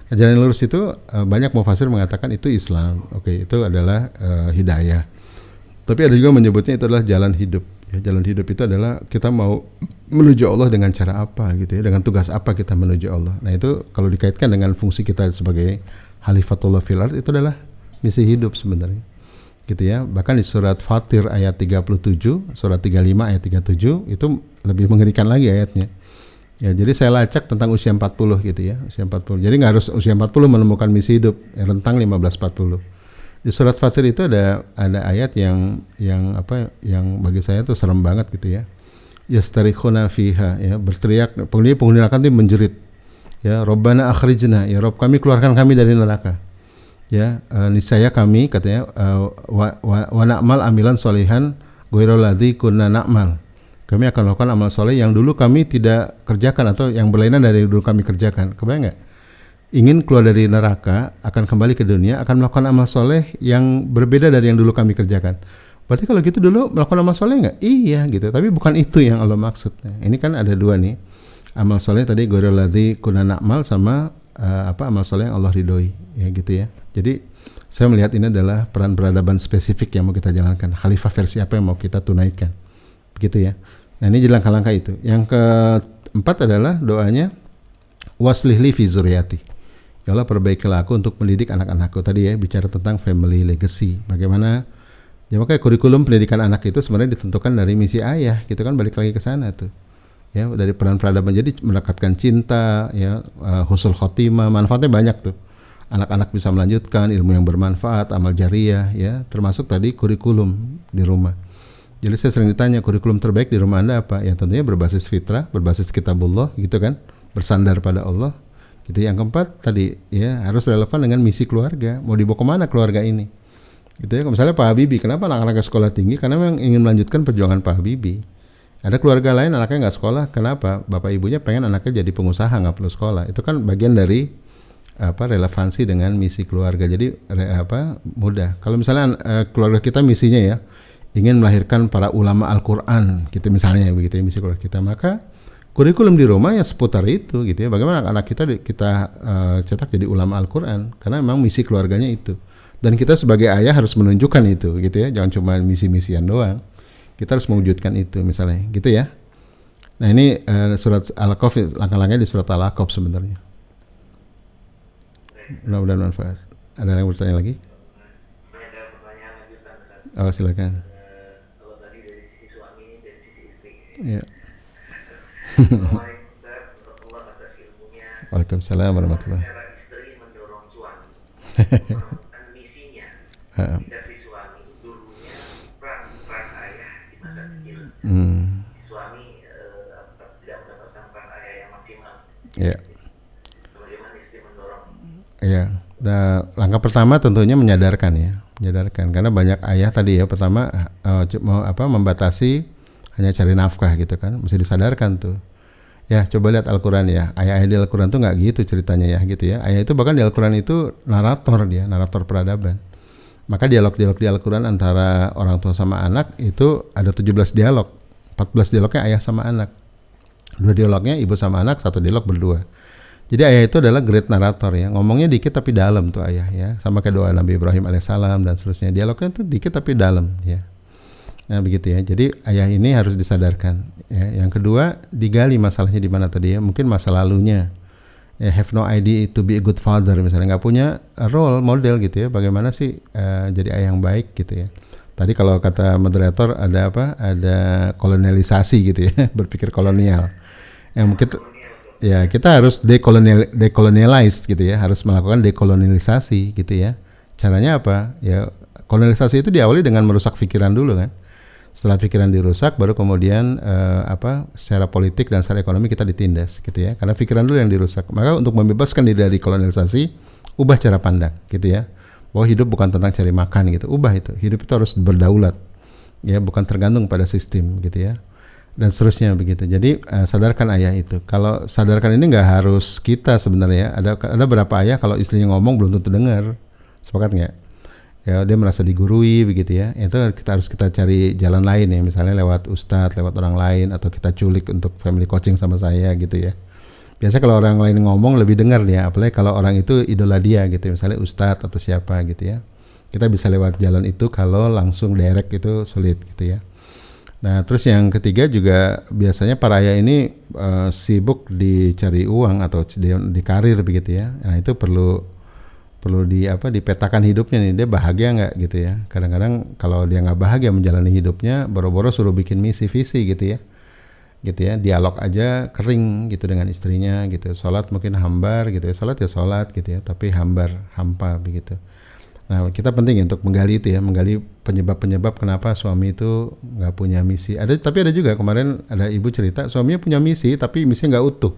Jalan yang lurus itu banyak mufasir mengatakan itu Islam. Oke, itu adalah hidayah. Tapi ada juga menyebutnya itu adalah jalan hidup. Ya, jalan hidup itu adalah kita mau menuju Allah dengan cara apa gitu ya, dengan tugas apa kita menuju Allah. Nah itu kalau dikaitkan dengan fungsi kita sebagai Khalifatullah fil ardh, itu adalah misi hidup sebenarnya. Gitu ya. Bahkan di surat Fatir ayat 37, surat 35 ayat 37 itu lebih mengerikan lagi ayatnya. Ya, jadi saya lacak tentang usia 40 gitu ya, usia 40. Jadi nggak harus usia 40 menemukan misi hidup, ya, rentang 15-40. Di surat Fatir itu ada ayat yang bagi saya tuh serem banget gitu ya. Yastarikhuna fiha, ya, berteriak, penghuni neraka itu menjerit. Ya, Rabbana akhrijna, ya Rabb kami keluarkan kami dari neraka. Ya, niscaya kami katanya wa na'mal amilan sholihan ghairal ladzi kunna na'mal. Kami akan melakukan amal soleh yang dulu kami tidak kerjakan atau yang berlainan dari dulu kami kerjakan. Kebayang nggak? Ingin keluar dari neraka, akan kembali ke dunia, akan melakukan amal soleh yang berbeda dari yang dulu kami kerjakan. Berarti kalau gitu dulu melakukan amal soleh nggak? Iya gitu. Tapi bukan itu yang Allah maksud. Ini kan ada dua nih. Amal soleh tadi ghairal ladzi kunna na'mal sama amal soleh yang Allah ridhoi. Ya gitu ya. Jadi saya melihat ini adalah peran peradaban spesifik yang mau kita jalankan. Khalifah versi apa yang mau kita tunaikan. Begitu ya. Nah ini langkah-langkah itu. Yang keempat adalah doanya waslihli fi zuriyati. Ya Allah perbaikilah aku untuk mendidik anak-anakku. Tadi ya bicara tentang family legacy. Bagaimana ya makanya kurikulum pendidikan anak itu sebenarnya ditentukan dari misi ayah. Gitu kan balik lagi ke sana tuh. Ya dari peran peradaban jadi mendekatkan cinta, ya husnul khotimah, manfaatnya banyak tuh. Anak-anak bisa melanjutkan ilmu yang bermanfaat, amal jariah, ya termasuk tadi kurikulum di rumah. Jadi saya sering ditanya kurikulum terbaik di rumah Anda apa? Ya tentunya berbasis fitrah, berbasis kitabullah gitu kan, bersandar pada Allah. Gitu. Yang keempat tadi ya harus relevan dengan misi keluarga. Mau dibawa kemana keluarga ini? Gitu ya. Misalnya Pak Habibie, kenapa anak-anak sekolah tinggi? Karena memang ingin melanjutkan perjuangan Pak Habibie. Ada keluarga lain anaknya nggak sekolah, kenapa? Bapak ibunya pengen anaknya jadi pengusaha nggak perlu sekolah. Itu kan bagian dari relevansi dengan misi keluarga. Jadi mudah. Kalau misalnya keluarga kita misinya ya ingin melahirkan para ulama Al-Quran gitu misalnya begitu ya misi keluarga kita, maka kurikulum di rumah ya seputar itu gitu ya. Bagaimana anak kita cetak jadi ulama Al-Quran karena memang misi keluarganya itu. Dan kita sebagai ayah harus menunjukkan itu gitu ya. Jangan cuma misi-misian doang. Kita harus mewujudkan itu misalnya gitu ya. Nah ini surat Al-Kahf, langkah-langkahnya di surat Al-Kahf sebenarnya. Mudah-mudahan manfaat. Ada yang bertanya lagi? Ada pertanyaan lanjutan Ustaz. Oh silakan. Kalau tadi dari sisi suami ini dari sisi istri. Iya. Assalamualaikum warahmatullahi atas ilmunya. Waalaikumsalam warahmatullahi. Cara istri mendorong suami melakukan misinya. Jika si suami dulunya peran ayah di masa kecil, si suami tidak mendapatkan peran ayah yang maksimal. Iya. Bagaimana istri mendorong? Iya. Nah, langkah pertama tentunya menyadarkan karena banyak ayah tadi ya pertama membatasi hanya cari nafkah gitu kan, mesti disadarkan tuh. Ya coba lihat Al-Quran ya, ayah-ayah di Al-Quran tuh nggak gitu ceritanya ya gitu ya. Ayah itu bahkan di Al-Quran itu narator peradaban. Maka dialog-dialog di Al-Quran antara orang tua sama anak itu ada 17 dialog, 14 dialognya ayah sama anak, 2 dialognya ibu sama anak, 1 dialog berdua. Jadi ayah itu adalah great narator ya, ngomongnya dikit tapi dalam tuh ayah ya, sama kayak doa Nabi Ibrahim alaihissalam dan seterusnya. Dialognya tuh dikit tapi dalam ya. Nah begitu ya. Jadi ayah ini harus disadarkan. Ya. Yang kedua digali masalahnya di mana tadi ya, mungkin masa lalunya. Ya, have no idea to be a good father misalnya, nggak punya role model gitu ya. Bagaimana sih jadi ayah yang baik gitu ya. Tadi kalau kata moderator ada ada kolonialisasi gitu ya, berpikir kolonial. Yang mungkin ya kita harus dekolonialize gitu ya, harus melakukan dekolonialisasi gitu ya. Caranya apa? Ya kolonialisasi itu diawali dengan merusak pikiran dulu kan. Setelah pikiran dirusak, baru kemudian secara politik dan secara ekonomi kita ditindas gitu ya. Karena pikiran dulu yang dirusak. Maka untuk membebaskan diri dari kolonialisasi, ubah cara pandang gitu ya. Bahwa hidup bukan tentang cari makan gitu. Ubah itu. Hidup itu harus berdaulat. Ya, bukan tergantung pada sistem gitu ya. Dan seterusnya begitu. Jadi sadarkan ayah itu. Kalau sadarkan ini nggak harus kita sebenarnya. Ada berapa ayah kalau istrinya ngomong belum tentu dengar. Sepakat nggak? Ya dia merasa digurui begitu ya. Itu harus kita cari jalan lain ya. Misalnya lewat ustadz, lewat orang lain, atau kita culik untuk family coaching sama saya gitu ya. Biasa kalau orang lain ngomong lebih dengar dia, apalagi kalau orang itu idola dia gitu, misalnya ustadz atau siapa gitu ya. Kita bisa lewat jalan itu, kalau langsung direct itu sulit gitu ya. Nah, terus yang ketiga juga biasanya para ayah ini sibuk dicari uang atau di karir begitu ya. Nah, itu perlu dipetakan hidupnya nih, dia bahagia nggak gitu ya. Kadang-kadang kalau dia nggak bahagia menjalani hidupnya, boro-boro suruh bikin misi visi gitu ya, dialog aja kering gitu dengan istrinya gitu. Sholat mungkin hambar gitu ya, sholat ya sholat gitu ya, tapi hampa begitu. Nah, kita penting untuk menggali itu ya, menggali penyebab-penyebab kenapa suami itu nggak punya misi. Tapi ada juga kemarin ada ibu cerita suaminya punya misi tapi misinya nggak utuh.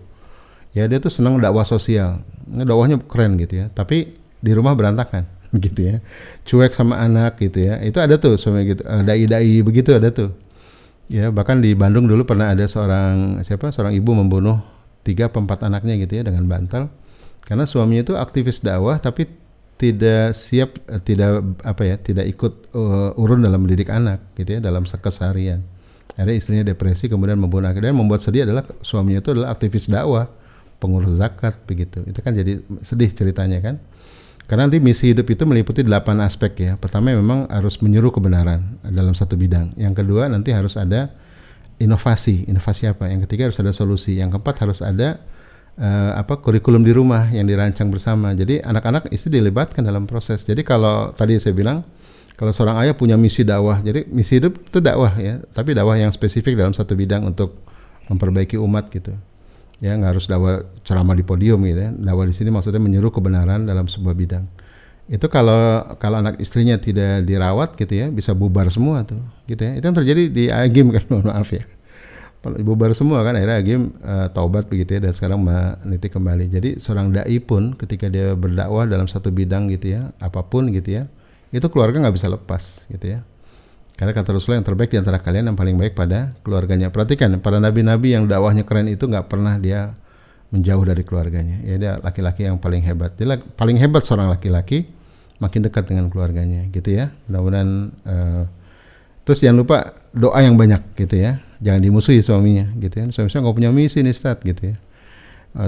Ya dia tuh senang dakwah sosial, dakwahnya keren gitu ya, tapi di rumah berantakan gitu ya, cuek sama anak gitu ya. Itu ada tuh suami gitu, dai-dai begitu ada tuh. Ya bahkan di Bandung dulu pernah ada seorang ibu membunuh 3-4 anaknya gitu ya dengan bantal, karena suaminya itu aktivis dakwah tapi tidak siap, tidak ikut urun dalam mendidik anak gitu ya, dalam keseharian. Akhirnya istrinya depresi kemudian membunuh. Akhirnya membuat sedih adalah suaminya itu adalah aktivis dakwah, pengurus zakat begitu. Itu kan jadi sedih ceritanya kan. Karena nanti misi hidup itu meliputi 8 aspek ya. Pertama memang harus menyeru kebenaran dalam satu bidang. Yang kedua nanti harus ada inovasi apa? Yang ketiga harus ada solusi. Yang keempat harus ada kurikulum di rumah yang dirancang bersama. Jadi anak-anak istri dilibatkan dalam proses. Jadi kalau tadi saya bilang, kalau seorang ayah punya misi dakwah, jadi misi hidup itu dakwah ya, tapi dakwah yang spesifik dalam satu bidang untuk memperbaiki umat gitu. Ya nggak harus dakwah ceramah di podium gitu ya. Dakwah di sini maksudnya menyeru kebenaran dalam sebuah bidang. Itu kalau anak istrinya tidak dirawat gitu ya, bisa bubar semua tuh gitu ya. Itu yang terjadi di Agim kan, maaf ya. Bubar semua kan, akhirnya Agim taubat begitu ya, dan sekarang meniti kembali. Jadi seorang dai pun ketika dia berdakwah dalam satu bidang gitu ya, apapun gitu ya, itu keluarga nggak bisa lepas gitu ya. Karena kata Rasulullah, yang terbaik di antara kalian yang paling baik pada keluarganya. Perhatikan para nabi-nabi yang dakwahnya keren itu nggak pernah dia menjauh dari keluarganya. Ya dia laki-laki yang paling hebat. Dia paling hebat seorang laki-laki makin dekat dengan keluarganya gitu ya. Mudah-mudahan terus jangan lupa doa yang banyak gitu ya. Jangan dimusuhi suaminya gitu ya. Suaminya nggak punya misi nih Ustadz gitu ya.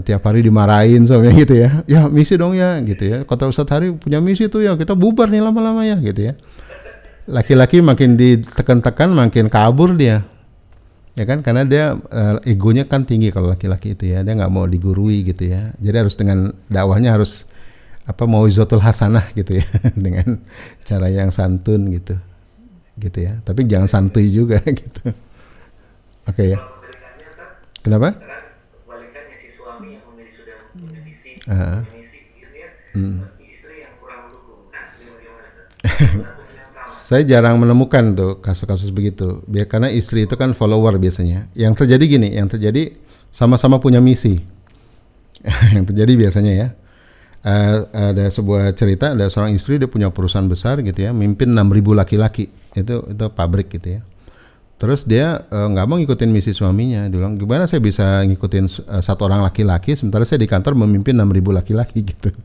Tiap hari dimarahin suaminya gitu ya. Ya misi dong ya gitu ya. Kata Ustadz Hari punya misi tuh ya, kita bubar nih lama-lama ya gitu ya. Laki-laki makin ditekan-tekan makin kabur dia. Ya kan, karena dia egonya kan tinggi kalau laki-laki itu ya. Dia nggak mau digurui gitu ya. Jadi harus dengan dakwahnya harus mau'izatul hasanah gitu ya. Dengan cara yang santun gitu ya. Tapi jangan santuy juga gitu. Oke ya. Kenapa? Kebalikannya, si suami yang sudah punya visi, punya misi gitu ya. Istri yang kurang mendukung. Nah, gimana? Saya jarang menemukan tuh kasus-kasus begitu. Karena istri itu kan follower biasanya. Yang terjadi gini, sama-sama punya misi. Yang terjadi biasanya ya. Ada sebuah cerita, ada seorang istri, dia punya perusahaan besar gitu ya, mimpin 6.000 laki-laki. Itu pabrik gitu ya. Terus dia nggak mau ngikutin misi suaminya. Dia bilang, gimana saya bisa ngikutin satu orang laki-laki sementara saya di kantor memimpin 6.000 laki-laki gitu.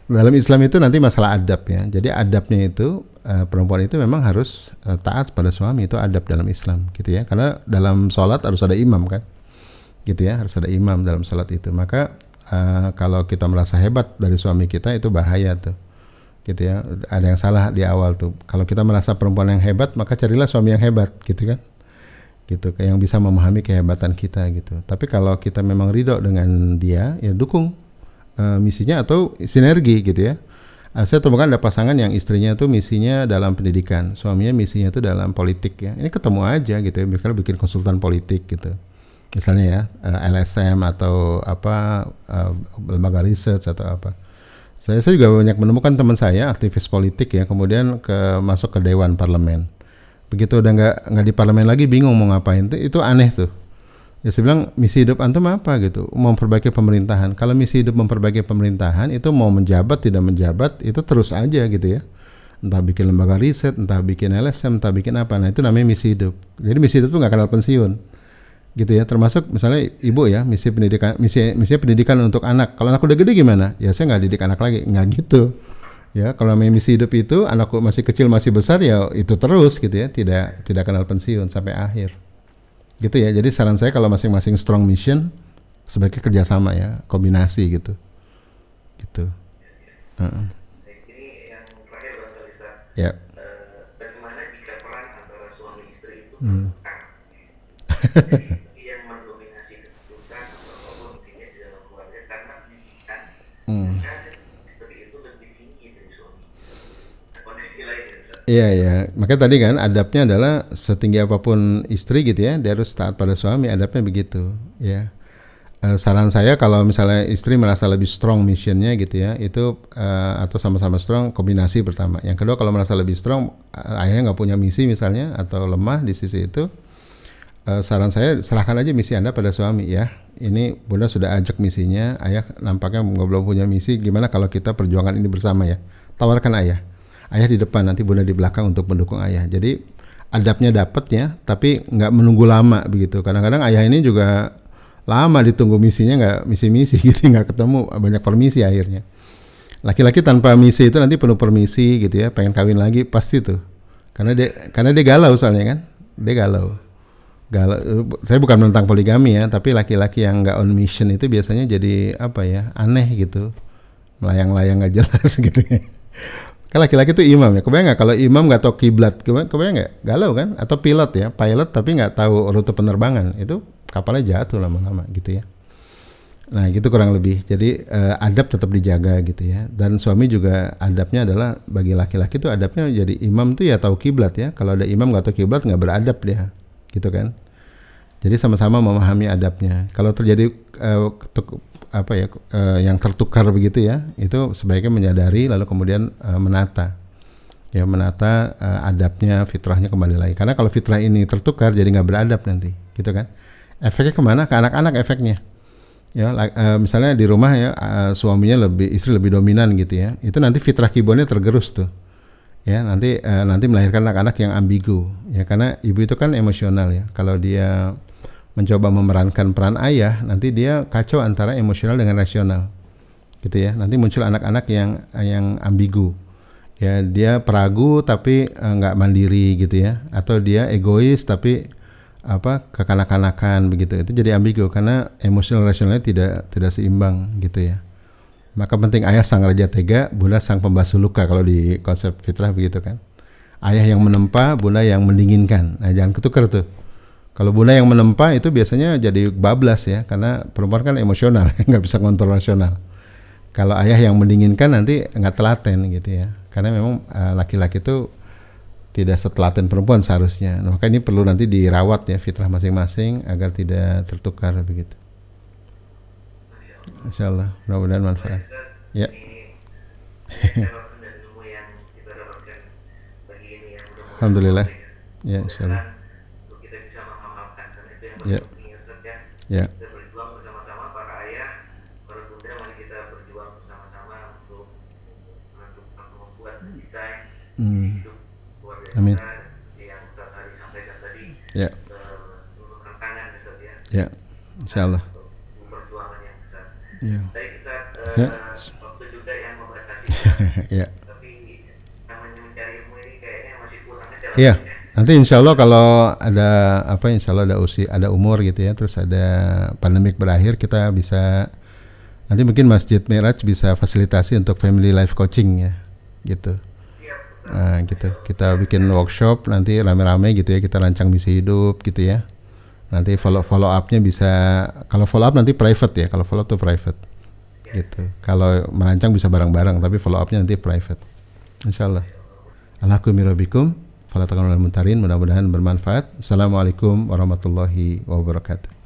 Dalam Islam itu nanti masalah adab ya. Jadi adabnya itu perempuan itu memang harus taat pada suami, itu adab dalam Islam gitu ya. Karena dalam sholat harus ada imam kan, gitu ya, harus ada imam dalam sholat itu. Maka kalau kita merasa hebat dari suami kita itu bahaya tuh. Gitu ya, ada yang salah di awal tuh. Kalau kita merasa perempuan yang hebat, maka carilah suami yang hebat, gitu kan? Gitu, yang bisa memahami kehebatan kita gitu. Tapi kalau kita memang ridho dengan dia, ya dukung misinya atau sinergi gitu ya. Saya temukan ada pasangan yang istrinya tuh misinya dalam pendidikan, suaminya misinya tuh dalam politik ya. Ini ketemu aja gitu ya, misalnya bikin konsultan politik gitu. Misalnya ya, LSM atau lembaga research atau apa. Saya juga banyak menemukan teman saya aktivis politik ya, kemudian masuk ke dewan parlemen. Begitu udah nggak di parlemen lagi, bingung mau ngapain, itu aneh tuh. Ya saya bilang, misi hidup antum apa gitu? Memperbaiki pemerintahan. Kalau misi hidup memperbaiki pemerintahan, itu mau menjabat tidak menjabat itu terus aja gitu ya. Entah bikin lembaga riset, entah bikin LSM, entah bikin apa. Nah itu namanya misi hidup. Jadi misi hidup tuh nggak kenal pensiun. Gitu ya, termasuk misalnya ibu ya, misi pendidikan untuk anak. Kalau anak udah gede gimana? Ya saya nggak didik anak lagi, nggak gitu. Ya kalau misi hidup itu anakku masih kecil masih besar ya itu terus gitu ya, tidak kenal pensiun sampai akhir. Gitu ya. Jadi saran saya kalau masing-masing strong mission, sebaiknya kerjasama ya, kombinasi gitu. Ini yang terakhir barangkali Ustaz. Ya. Bagaimana jika peran antara suami istri itu bertukar? Jadi yang mendominasi keputusan atau apapun intinya di dalam keluarga karena pendidikan istri itu lebih tinggi dari suami. Kondisi lain ya Ustaz. Iya. Makanya tadi kan adabnya adalah setinggi apapun istri gitu ya, dia harus taat pada suami, adabnya begitu ya. Saran saya kalau misalnya istri merasa lebih strong missionnya gitu ya, itu atau sama-sama strong, kombinasi pertama. Yang kedua kalau merasa lebih strong, ayahnya nggak punya misi misalnya atau lemah di sisi itu, saran saya serahkan aja misi Anda pada suami ya. Ini Bunda sudah ajak misinya, ayah nampaknya belum punya misi, gimana kalau kita perjuangan ini bersama ya. Tawarkan ayah di depan, nanti Bunda di belakang untuk mendukung ayah. Jadi adabnya dapat ya, tapi nggak menunggu lama begitu. Kadang-kadang ayah ini juga lama ditunggu misinya, nggak misi-misi gitu, nggak ketemu, banyak permisi akhirnya. Laki-laki tanpa misi itu nanti penuh permisi gitu ya, pengen kawin lagi pasti tuh, karena dia galau soalnya kan, dia galau. Saya bukan menentang poligami ya, tapi laki-laki yang nggak on mission itu biasanya jadi apa ya, aneh gitu, melayang-layang nggak jelas gitu ya. Kan laki-laki itu imam ya, kebayang nggak kalau imam nggak tahu kiblat, kebayang nggak, galau kan? Atau pilot tapi nggak tahu rute penerbangan, itu kapalnya jatuh lama-lama gitu ya. Nah gitu kurang lebih. Jadi adab tetap dijaga gitu ya. Dan suami juga adabnya adalah, bagi laki-laki tuh adabnya jadi imam tuh ya tahu kiblat ya. Kalau ada imam nggak tahu kiblat nggak beradab dia, gitu kan. Jadi sama-sama memahami adabnya. Kalau terjadi yang tertukar begitu ya, itu sebaiknya menyadari lalu kemudian menata adabnya, fitrahnya kembali lagi. Karena kalau fitrah ini tertukar jadi nggak beradab nanti, gitu kan. Efeknya kemana? Ke anak-anak efeknya. Ya, misalnya di rumah ya, istri lebih dominan gitu ya. Itu nanti fitrah kibonnya tergerus tuh. Ya, nanti melahirkan anak-anak yang ambigu. Ya, karena ibu itu kan emosional ya. Kalau dia mencoba memerankan peran ayah, nanti dia kacau antara emosional dengan rasional. Gitu ya. Nanti muncul anak-anak yang ambigu. Ya, dia peragu tapi nggak mandiri gitu ya. Atau dia egois tapi kekanak-kanakan begitu. Itu jadi ambigu karena emosional rasionalnya tidak seimbang gitu ya. Maka penting ayah sang raja tega, bunda sang pembasuh luka kalau di konsep fitrah begitu kan. Ayah yang menempa, bunda yang mendinginkan. Nah jangan ketukar tuh. Kalau bunda yang menempa itu biasanya jadi bablas ya, karena perempuan kan emosional, nggak bisa kontrol rasional. Kalau ayah yang mendinginkan nanti nggak telaten gitu ya. Karena memang laki-laki itu tidak setelaten perempuan seharusnya. Nah, maka ini perlu nanti dirawat ya fitrah masing-masing agar tidak tertukar begitu. Insyaallah, mudah-mudahan manfaat. Ya. Alhamdulillah. Ya, insyaallah. Kita bisa mengamalkan karena itu yang ya. penting Ya. Kita berjuang bersama-sama para ayah, para bunda, mari kita berjuang bersama-sama untuk membuat desain hidup. Amin. Yang Ustaz tadi sampaikan tadi, ya. Tantangan Ustaz ya. Ya, insyaallah. Perjuangan yang besar. Ya. Baik Ustaz, waktu juga yang membatasi Ustaz. Ya. Tapi namanya mencari ilmu ini kayaknya masih kurang aja. Iya. Nanti insyaallah kalau ada insyaallah ada umur gitu ya, terus ada pandemik berakhir, kita bisa nanti mungkin Masjid Mi'raj bisa fasilitasi untuk family life coaching ya, gitu. Nah, gitu. Kita bikin workshop nanti rame-rame gitu ya, kita rancang misi hidup gitu ya. Nanti follow up-nya bisa, kalau follow up nanti private ya, kalau follow up tuh private. Gitu. Kalau merancang bisa bareng-bareng, tapi follow up-nya nanti private. Insyaallah. Alhamdulillah. Mudah-mudahan bermanfaat. Assalamualaikum warahmatullahi wabarakatuh.